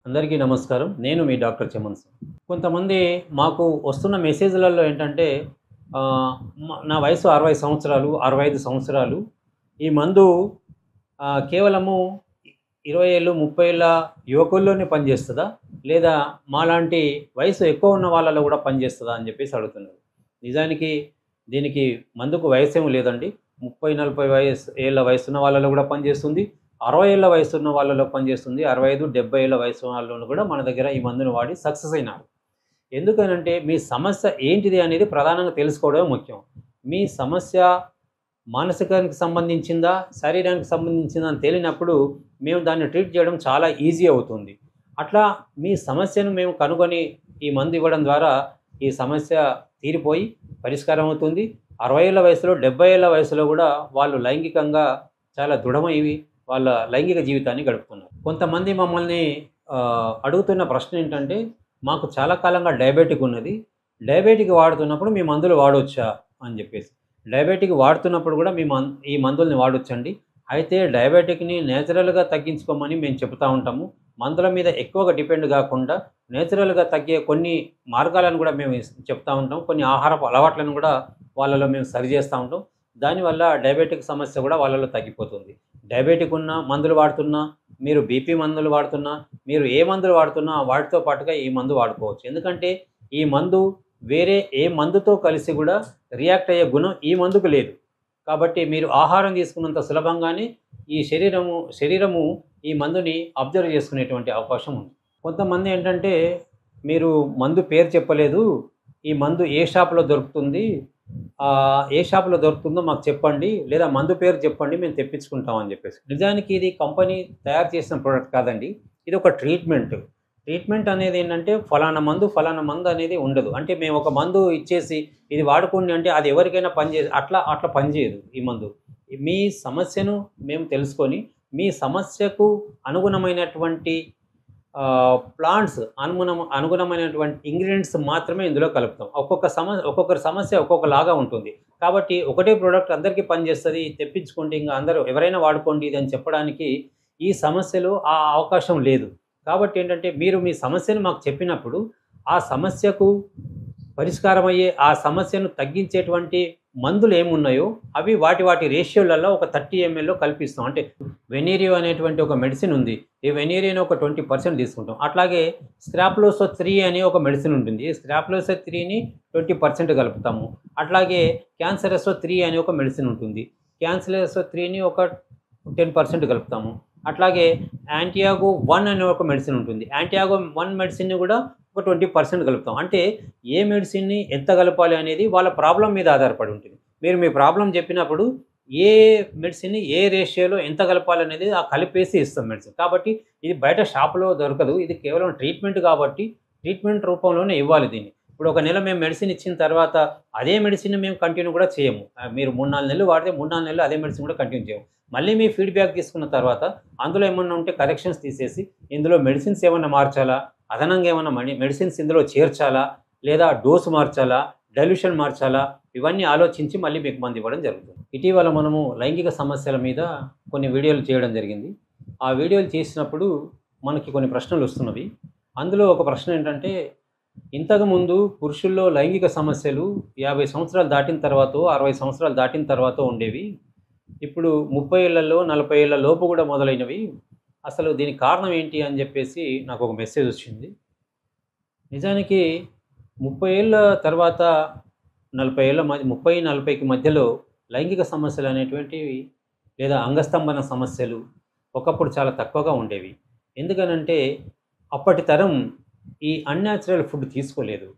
అందరికీ నమస్కారం. నేను మీ డాక్టర్ చెమన్ సార్. కొంతమంది మాకు వస్తున్న మెసేజ్‌లలో ఏంటంటే నా వయసు 60 సంవత్సరాలు, 65 సంవత్సరాలు. ఈ మందు కేవలము 20 ఏళ్ళు, 30 ఏళ్ళ యువకుల్లోనే పనిచేస్తదా? లేదా మాలాంటి వయసు ఎక్కువ ఉన్న వాళ్ళలో కూడా పనిచేస్తదా? అని చెప్పేసి అడుగుతున్నారు. నిజానికి దీనికి మందుకు వయస్సేమీ లేదండి. 30, 40 ఏళ్ల వయసున్న వాళ్ళలో కూడా పనిచేస్తుంది. 60 ఏళ్ల వయసున్న వాళ్ళలో పనిచేస్తుంది. 65, 70 ఏళ్ల వయసు వాళ్ళలో కూడా మన దగ్గర ఈ మందును వాడి సక్సెస్ అయినారు. ఎందుకనంటే మీ సమస్య ఏంటిది అనేది ప్రధానంగా తెలుసుకోవడమే ముఖ్యం. మీ సమస్య మానసికానికి సంబంధించిందా? శరీరానికి సంబంధించిందా? అని తేలినప్పుడు మేము దాన్ని ట్రీట్ చేయడం చాలా ఈజీ అవుతుంది. అట్లా మీ సమస్యను మేము కనుగొని ఈ మందు ఇవ్వడం ద్వారా ఈ సమస్య తీరిపోయి పరిష్కారం అవుతుంది. 60 ఏళ్ల వయసులో, 70 ఏళ్ల వయసులో కూడా వాళ్ళు లైంగికంగా చాలా దృఢమైవి వాళ్ళ లైంగిక జీవితాన్ని గడుపుతున్నారు. కొంతమంది మమ్మల్ని అడుగుతున్న ప్రశ్న ఏంటంటే, మాకు చాలా కాలంగా డయాబెటిక్ ఉన్నది. డయాబెటిక్ వాడుతున్నప్పుడు మీ మందులు వాడొచ్చా? అని చెప్పేసి. డయాబెటిక్ వాడుతున్నప్పుడు కూడా ఈ మందుల్ని వాడొచ్చండి. అయితే డయాబెటిక్‌ని నేచురల్‌గా తగ్గించుకోమని మేము చెప్తా ఉంటాము. మందుల మీద ఎక్కువగా డిపెండ్ కాకుండా నేచురల్‌గా తగ్గే కొన్ని మార్గాలను కూడా మేము చెప్తా ఉంటాం. కొన్ని ఆహారపు అలవాట్లను కూడా వాళ్ళలో మేము సరిచేస్తూ ఉంటాం. దానివల్ల డయాబెటిక్ సమస్య కూడా వాళ్ళలో తగ్గిపోతుంది. డయాబెటిక్ ఉన్న మందులు వాడుతున్నా, మీరు బీపీ మందులు వాడుతున్నా, మీరు ఏ మందులు వాడుతున్నా వాటితో పాటుగా ఈ మందు వాడుకోవచ్చు. ఎందుకంటే ఈ మందు వేరే ఏ మందుతో కలిసి కూడా రియాక్ట్ అయ్యే గుణం ఈ మందుకు లేదు. కాబట్టి మీరు ఆహారం తీసుకున్నంత సులభంగానే ఈ శరీరము ఈ మందుని అబ్జర్వ్ చేసుకునేటువంటి అవకాశం ఉంది. కొంతమంది ఏంటంటే, మీరు మందు పేరు చెప్పలేదు. ఈ మందు ఏ షాప్‌లో దొరుకుతుంది? ఏ షాప్‌లో దొరుకుతుందో మాకు చెప్పండి. లేదా మందు పేరు చెప్పండి. మేము తెప్పించుకుంటాం అని చెప్పేసి. నిజానికి ఇది కంపెనీ తయారు చేసిన ప్రొడక్ట్ కాదండి. ఇది ఒక ట్రీట్మెంట్. ట్రీట్మెంట్ అనేది ఏంటంటే ఫలానా మందు అనేది ఉండదు. అంటే మేము ఒక మందు ఇచ్చేసి ఇది వాడుకోండి అంటే అది ఎవరికైనా అట్లా పనిచేయదు ఈ మందు. మీ సమస్యను మేము తెలుసుకొని మీ సమస్యకు అనుగుణమైనటువంటి ప్లాంట్స్ అనుగుణమైనటువంటి ఇంగ్రీడియంట్స్ మాత్రమే ఇందులో కలుపుతాం. ఒక్కొక్కరి సమస్య ఒక్కొక్కలాగా ఉంటుంది. కాబట్టి ఒకటే ప్రోడక్ట్ అందరికీ పనిచేస్తది. తెప్పించుకోండి ఇంక అందరూ ఎవరైనా వాడుకోండి ఇది అని చెప్పడానికి ఈ సమస్యలో ఆ అవకాశం లేదు. కాబట్టి ఏంటంటే మీరు మీ సమస్యను మాకు చెప్పినప్పుడు ఆ సమస్యకు పరిష్కారమయ్యే ఆ సమస్యను తగ్గించేటువంటి మందులు ఏమున్నాయో అవి వాటి రేషియోలలో ఒక 30 ఎంఎల్‌లో కల్పిస్తాం. అంటే వెనీరియో అనేటువంటి ఒక మెడిసిన్ ఉంది. ఈ వెనీరియోని ఒక 20% తీసుకుంటాం. అట్లాగే స్క్రాప్లోసో 3 అనే ఒక మెడిసిన్ ఉంటుంది. ఈ స్క్రాప్లోసో 3ని 20% కలుపుతాము. అట్లాగే క్యాన్సరసో 3 అనే ఒక మెడిసిన్ ఉంటుంది. క్యాన్సరసో 3ని ఒక 10% కలుపుతాము. అట్లాగే యాంటియాగో 1 అనే ఒక మెడిసిన్ ఉంటుంది. యాంటియాగో 1 మెడిసిన్‌ని కూడా ఒక 20% కలుపుతాం. అంటే ఏ మెడిసిన్‌ని ఎంత కలపాలి అనేది వాళ్ళ ప్రాబ్లమ్ మీద ఆధారపడి ఉంటుంది. మీరు మీ ప్రాబ్లమ్ చెప్పినప్పుడు ఏ మెడిసిన్‌ని ఏ రేషియోలో ఎంత కలపాలనేది కలిపేసి ఇస్తాం మెడిసిన్. కాబట్టి ఇది బయట షాప్‌లో దొరకదు. ఇది కేవలం ట్రీట్మెంట్ కాబట్టి ట్రీట్మెంట్ రూపంలోనే ఇవ్వాలి దీన్ని. ఇప్పుడు ఒక నెల మేము మెడిసిన్ ఇచ్చిన తర్వాత అదే మెడిసిన్‌ని మేము కంటిన్యూ కూడా చేయము. మీరు 3, 4 నెలలు వాడితే 3, 4 నెలలు అదే మెడిసిన్ కూడా కంటిన్యూ చేయము. మళ్ళీ మీ ఫీడ్‌బ్యాక్ తీసుకున్న తర్వాత అందులో ఏమన్నా ఉంటే కరెక్షన్స్ తీసేసి ఇందులో మెడిసిన్స్ ఏమన్నా మార్చాలా? అదనంగా ఏమన్నా మెడిసిన్స్ ఇందులో చేర్చాలా? లేదా డోస్ మార్చాలా? డైల్యూషన్ మార్చాలా? ఇవన్నీ ఆలోచించి మళ్ళీ మీకు మందు ఇవ్వడం జరుగుతుంది. ఇటీవల మనము లైంగిక సమస్యల మీద కొన్ని వీడియోలు చేయడం జరిగింది. ఆ వీడియోలు చేసినప్పుడు మనకి కొన్ని ప్రశ్నలు వస్తున్నవి. అందులో ఒక ప్రశ్న ఏంటంటే, ఇంతకుముందు పురుషుల్లో లైంగిక సమస్యలు 50 సంవత్సరాలు దాటిన తర్వాతో, 60 సంవత్సరాలు దాటిన తర్వాతో ఉండేవి. ఇప్పుడు 30 ఏళ్లలో, 40 ఏళ్ల లోపు కూడా మొదలైనవి. అసలు దీనికి కారణం ఏంటి అని చెప్పేసి నాకు ఒక మెసేజ్ వచ్చింది. నిజానికి 30 ఏళ్ల తర్వాత 40 ఏళ్ల 30, 40కి మధ్యలో లైంగిక సమస్యలు అనేటువంటివి లేదా అంగస్తంభన సమస్యలు ఒకప్పుడు చాలా తక్కువగా ఉండేవి. ఎందుకనంటే అప్పటి తరం ఈ అన్‌న్యాచురల్ ఫుడ్ తీసుకోలేదు.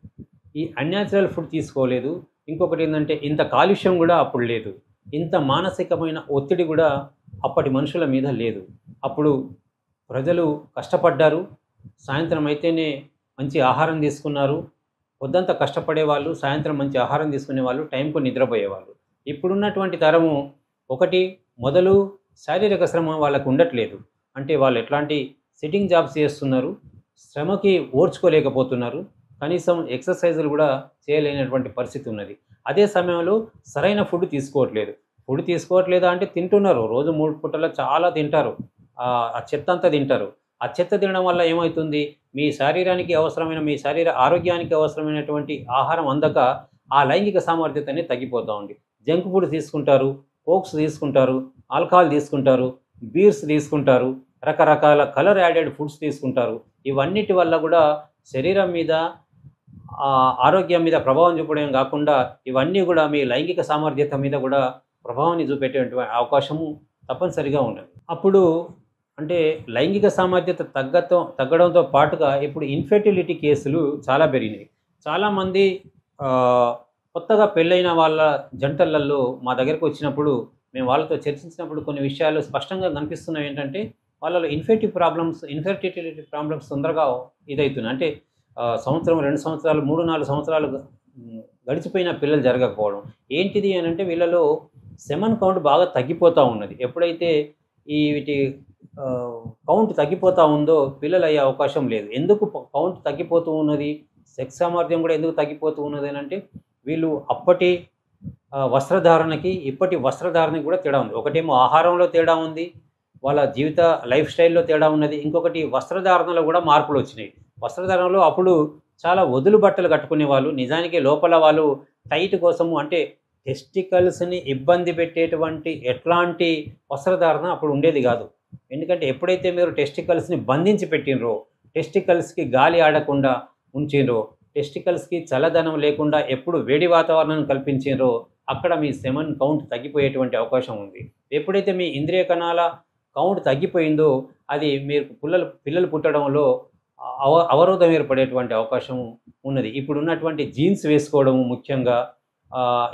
ఇంకొకటి ఏందంటే ఇంత కాలుష్యం కూడా అప్పుడు లేదు. ఇంత మానసికమైన ఒత్తిడి కూడా అప్పటి మనుషుల మీద లేదు. అప్పుడు ప్రజలు కష్టపడ్డారు. సాయంత్రం అయితేనే మంచి ఆహారం తీసుకున్నారు. పొద్దంతా కష్టపడేవాళ్ళు, సాయంత్రం మంచి ఆహారం తీసుకునేవాళ్ళు, టైంకు నిద్రపోయేవాళ్ళు. ఇప్పుడున్నటువంటి తరము ఒకటి మొదలు శారీరక శ్రమ వాళ్ళకు ఉండట్లేదు. అంటే వాళ్ళు ఎట్లాంటి సిట్టింగ్ జాబ్స్ చేస్తున్నారు. శ్రమకి ఓర్చుకోలేకపోతున్నారు. కనీసం ఎక్సర్సైజులు కూడా చేయలేనటువంటి పరిస్థితి ఉన్నది. అదే సమయంలో సరైన ఫుడ్ తీసుకోవట్లేదు. ఫుడ్ తీసుకోవట్లేదా అంటే తింటున్నారు. రోజు 3 పూటలా చాలా తింటారు. ఆ చెత్తంతా తింటారు. ఆ చెత్త తినడం వల్ల ఏమవుతుంది, మీ శరీరానికి అవసరమైన, మీ శరీర ఆరోగ్యానికి అవసరమైనటువంటి ఆహారం అందక ఆ లైంగిక సామర్థ్యత అనేది తగ్గిపోతూ ఉంది. జంక్ ఫుడ్ తీసుకుంటారు, కోక్స్ తీసుకుంటారు, ఆల్కహాల్ తీసుకుంటారు, బీర్స్ తీసుకుంటారు, రకరకాల కలర్ యాడెడ్ ఫుడ్స్ తీసుకుంటారు. ఇవన్నిటి వల్ల కూడా శరీరం మీద, ఆరోగ్యం మీద ప్రభావం చూపడం కాకుండా ఇవన్నీ కూడా మీ లైంగిక సామర్థ్యత మీద కూడా ప్రభావాన్ని చూపేటువంటి అవకాశము తప్పనిసరిగా ఉన్నది. అప్పుడు అంటే లైంగిక సామర్థ్యత తగ్గడంతో పాటుగా ఇప్పుడు ఇన్ఫెర్టిలిటీ కేసులు చాలా పెరిగినాయి. చాలామంది కొత్తగా పెళ్ళైన వాళ్ళ జంటలలో మా దగ్గరకు వచ్చినప్పుడు, మేము వాళ్ళతో చర్చించినప్పుడు కొన్ని విషయాలు స్పష్టంగా కనిపిస్తున్నవి. ఏంటంటే వాళ్ళలో ఇన్ఫెర్టిలిటీ ప్రాబ్లమ్స్ తొందరగా ఇదవుతున్నాయి. అంటే సంవత్సరం, 2 సంవత్సరాలు, 3, 4 సంవత్సరాలు గడిచిపోయిన పిల్లలు జరగకపోవడం. ఏంటిది అని అంటే వీళ్ళలో సెమన్ కౌంట్ బాగా తగ్గిపోతూ ఉన్నది. ఎప్పుడైతే వీటి కౌంట్ తగ్గిపోతూ ఉందో పిల్లలు అయ్యే అవకాశం లేదు. ఎందుకు కౌంట్ తగ్గిపోతూ ఉన్నది, సెక్స్ సామర్థ్యం కూడా ఎందుకు తగ్గిపోతూ ఉన్నది అని అంటే వీళ్ళు అప్పటి వస్త్రధారణకి ఇప్పటి వస్త్రధారణకి కూడా తేడా ఉంది. ఒకటేమో ఆహారంలో తేడా ఉంది, వాళ్ళ జీవిత లైఫ్ స్టైల్లో తేడా ఉన్నది. ఇంకొకటి వస్త్రధారణలో కూడా మార్పులు వచ్చినాయి. వస్త్రధారణలో అప్పుడు చాలా వదులు బట్టలు కట్టుకునేవాళ్ళు. నిజానికి లోపల వాళ్ళు టైట్ కోసము, అంటే టెస్టికల్స్ని ఇబ్బంది పెట్టేటువంటి ఎట్లాంటి వస్త్రధారణ అప్పుడు ఉండేది కాదు. ఎందుకంటే ఎప్పుడైతే మీరు టెస్టికల్స్ని బంధించి పెట్టినరో, టెస్టికల్స్కి గాలి ఆడకుండా ఉంచినరో, టెస్టికల్స్కి చల్లదనం లేకుండా ఎప్పుడు వేడి వాతావరణం కల్పించినరో అక్కడ మీ సెమన్ కౌంట్ తగ్గిపోయేటువంటి అవకాశం ఉంది. ఎప్పుడైతే మీ ఇంద్రియ కణాల కౌంట్ తగ్గిపోయిందో అది మీరు పిల్లలు పుట్టడంలో అవరోధం ఏర్పడేటువంటి అవకాశం ఉన్నది. ఇప్పుడున్నటువంటి జీన్స్ వేసుకోవడము ముఖ్యంగా,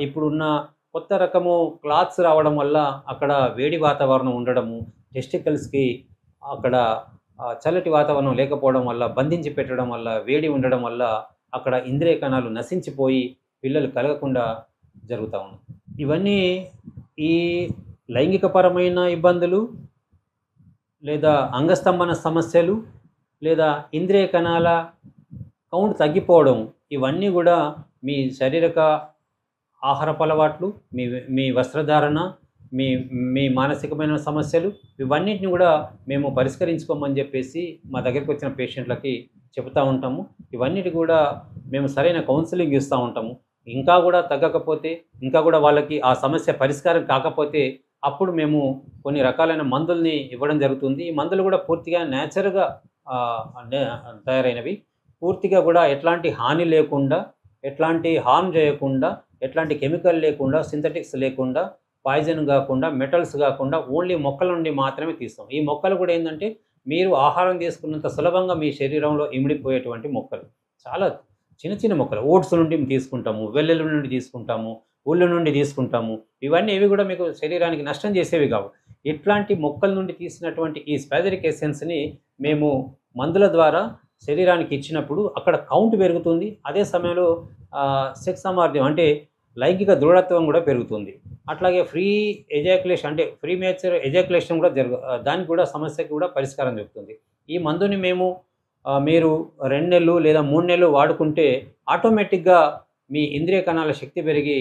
ఇప్పుడున్న కొత్త రకము క్లాత్స్ రావడం వల్ల అక్కడ వేడి వాతావరణం ఉండడము, టెస్టికల్స్కి అక్కడ చల్లటి వాతావరణం లేకపోవడం వల్ల, బంధించి పెట్టడం వల్ల, వేడి ఉండడం వల్ల అక్కడ ఇంద్రియ కణాలు నశించిపోయి పిల్లలు కలగకుండా జరుగుతూ ఉన్నాయి. ఇవన్నీ ఈ లైంగికపరమైన ఇబ్బందులు, లేదా అంగస్తంభన సమస్యలు, లేదా ఇంద్రియ కణాల కౌంట్ తగ్గిపోవడం, ఇవన్నీ కూడా మీ శారీరక ఆహారపు అలవాట్లు, మీ వస్త్రధారణ, మీ మీ మానసికమైన సమస్యలు, ఇవన్నిటిని కూడా మేము పరిష్కరించుకోమని చెప్పేసి మా దగ్గరికి వచ్చిన పేషెంట్లకి చెబుతూ ఉంటాము. ఇవన్నిటి కూడా మేము సరైన కౌన్సిలింగ్ ఇస్తూ ఉంటాము. ఇంకా కూడా తగ్గకపోతే, ఇంకా కూడా వాళ్ళకి ఆ సమస్య పరిష్కారం కాకపోతే అప్పుడు మేము కొన్ని రకాలైన మందుల్ని ఇవ్వడం జరుగుతుంది. ఈ మందులు కూడా పూర్తిగా నేచురల్గా తయారైనవి. పూర్తిగా కూడా ఎట్లాంటి హాని లేకుండా, ఎట్లాంటి హార్మ్ చేయకుండా, ఎట్లాంటి కెమికల్ లేకుండా, సింథటిక్స్ లేకుండా, పాయిజన్ కాకుండా, మెటల్స్ కాకుండా ఓన్లీ మొక్కల నుండి మాత్రమే తీస్తాం. ఈ మొక్కలు కూడా ఏంటంటే మీరు ఆహారం తీసుకున్నంత సులభంగా మీ శరీరంలో ఇమిడిపోయేటువంటి మొక్కలు. చాలా చిన్న చిన్న మొక్కలు. ఓట్స్ నుండి తీసుకుంటాము, వెల్లుల్లి నుండి తీసుకుంటాము, ఉల్లి నుండి తీసుకుంటాము. ఇవి కూడా మీకు శరీరానికి నష్టం చేసేవి కావు. ఇట్లాంటి మొక్కల నుండి తీసినటువంటి ఈ స్పాజరిక్ ఎసెన్స్ని మేము మందుల ద్వారా శరీరానికి ఇచ్చినప్పుడు అక్కడ కౌంట్ పెరుగుతుంది. అదే సమయంలో సెక్స్ సామర్థ్యం, అంటే లైంగిక దృఢత్వం కూడా పెరుగుతుంది. అట్లాగే ఫ్రీ ఎజాక్యులేషన్, అంటే ఫ్రీ మేచర్ ఎజాక్యులేషన్ కూడా దానికి కూడా సమస్యకి కూడా పరిష్కారం చెప్తుంది. ఈ మందుని మీరు 2 నెలలు లేదా 3 నెలలు వాడుకుంటే ఆటోమేటిక్గా మీ ఇంద్రియ కణాల శక్తి పెరిగి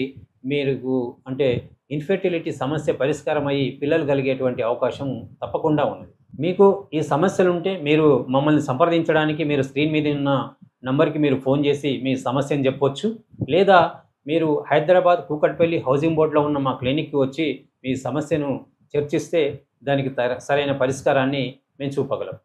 మీరు అంటే ఇన్ఫెర్టిలిటీ సమస్య పరిష్కారం అయ్యి పిల్లలు కలిగేటువంటి అవకాశం తప్పకుండా ఉన్నది. మీకు ఈ సమస్యలు ఉంటే మీరు మమ్మల్ని సంప్రదించడానికి మీరు స్క్రీన్ మీద ఉన్న నంబర్కి మీరు ఫోన్ చేసి మీ సమస్యను చెప్పొచ్చు. లేదా మీరు హైదరాబాద్ కూకట్పల్లి హౌసింగ్ బోర్డులో ఉన్న మా క్లినిక్కి వచ్చి మీ సమస్యను చర్చిస్తే దానికి సరైన పరిష్కారాన్ని మేము చూపగలం.